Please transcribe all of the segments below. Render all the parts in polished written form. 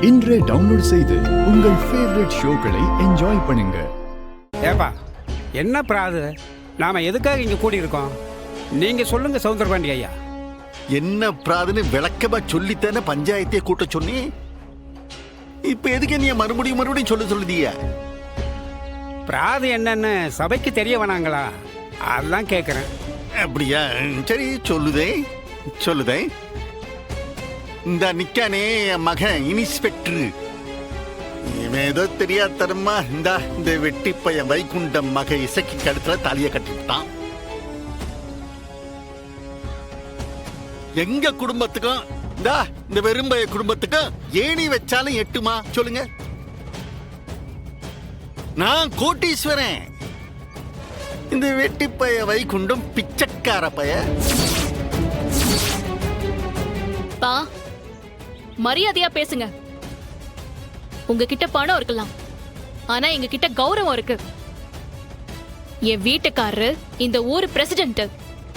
இன்றே டவுன்லோட் செய்து உங்கள் ஃபேவரட் ஷோக்களை என்ஜாய் பண்ணுங்க. ஏப்பா என்ன பிராது, நாம எதுக்காக இங்க கூடி இருக்கோம்? நீங்க சொல்லுங்க சௌந்தரபாண்டி ஐயா. என்ன பிராதுன்னு விளக்கமா சொல்லித்தானே பஞ்சாயத்தையே கூட்ட சொன்னி. இப்ப எதுக்கு நீ மறுபடியும் சொல்லுதிய? பிராது என்னன்னு சபைக்கு தெரிய வேணாங்களா? அதெல்லாம் கேக்குறேன். அப்படியா? சரி சொல்லுதே. இந்த நிக்கானே என் மகன் இன்ஸ்பெக்டர். இவன் ஏதோ தெரியாதரமா இந்த வெட்டி பையன் வைகுண்டம் மக இசைக்கு கழுத்துல தாலிய கட்டிவிட்டான். எங்க குடும்பத்துக்கும் இந்த வெறும்பைய குடும்பத்துக்கும் ஏணி வச்சாலும் எட்டுமா சொல்லுங்க? நான் கோட்டீஸ்வரன். இந்த வெட்டி பைய வைகுண்டம் பிச்சைக்கார பைய. பா, மரியாதையா பேசுங்க. உங்ககிட்ட பணம் இருக்கலாம், ஆனா எங்க கிட்ட கௌரவம் இருக்கு. என் வீட்டுக்காரரு இந்த ஊர் பிரசிடென்ட்,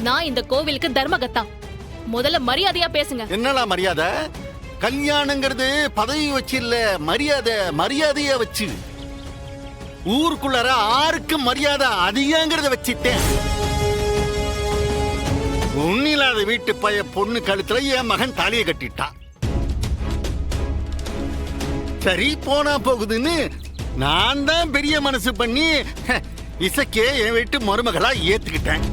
நான் இந்த கோவிலுக்கு தர்மகத்தா. முதல்ல மரியாதையா பேசுங்க. என்னடா மரியாதை? கல்யாணங்கிறது பதவி வச்சு இல்ல, மரியாதைய வச்சு. ஊருக்குள்ளார ஆருக்கு மரியாதை அதிகங்கிறத வச்சுட்டேன். ஒன்னில்லாத வீட்டு பைய பொண்ணு கழுத்துல என் மகன் தாலியை கட்டிட்டான். சரி போனா போகுதுன்னு நான் தான் பெரிய மனசு பண்ணி இசைக்கே என் வீட்டு மருமகளா ஏத்துக்கிட்டேன்.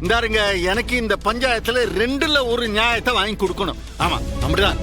இந்தாருங்க, எனக்கு இந்த பஞ்சாயத்துல 2ல் 1 நியாயத்தை வாங்கி கொடுக்கணும். ஆமா அப்படிதான்.